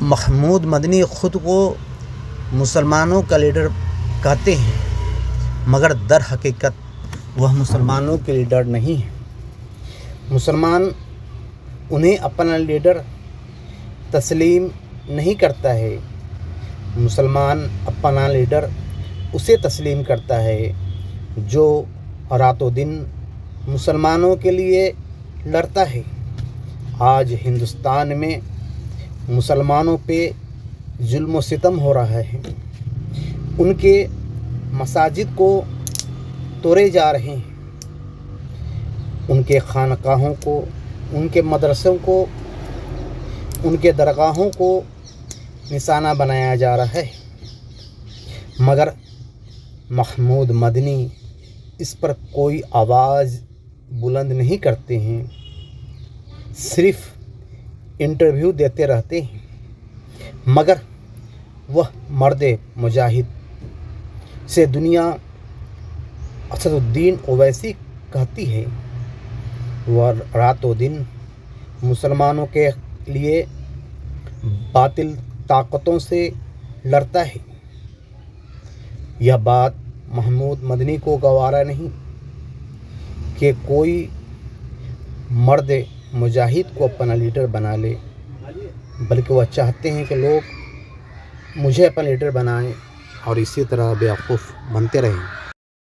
محمود مدنی خود کو مسلمانوں کا لیڈر کہتے ہیں، مگر در حقیقت وہ مسلمانوں کے لیڈر نہیں ہیں۔ مسلمان انہیں اپنا لیڈر تسلیم نہیں کرتا ہے، مسلمان اپنا لیڈر اسے تسلیم کرتا ہے جو رات و دن مسلمانوں کے لیے لڑتا ہے۔ آج ہندوستان میں مسلمانوں پہ ظلم و ستم ہو رہا ہے، ان کے مساجد کو توڑے جا رہے ہیں، ان کے خانقاہوں کو، ان کے مدرسوں کو، ان کے درگاہوں کو نشانہ بنایا جا رہا ہے، مگر محمود مدنی اس پر کوئی آواز بلند نہیں کرتے ہیں، صرف انٹرویو دیتے رہتے ہیں، مگر وہ مرد مجاہد سے دنیا اسد الدین اویسی کہتی ہے۔ وہ رات و دن مسلمانوں کے لیے باطل طاقتوں سے لڑتا ہے۔ یہ بات محمود مدنی کو گوارا نہیں کہ کوئی مرد مجاہد کو اپنا لیڈر بنا لے، بلکہ وہ چاہتے ہیں کہ لوگ مجھے اپنا لیڈر بنائیں اور اسی طرح بیوقوف بنتے رہیں۔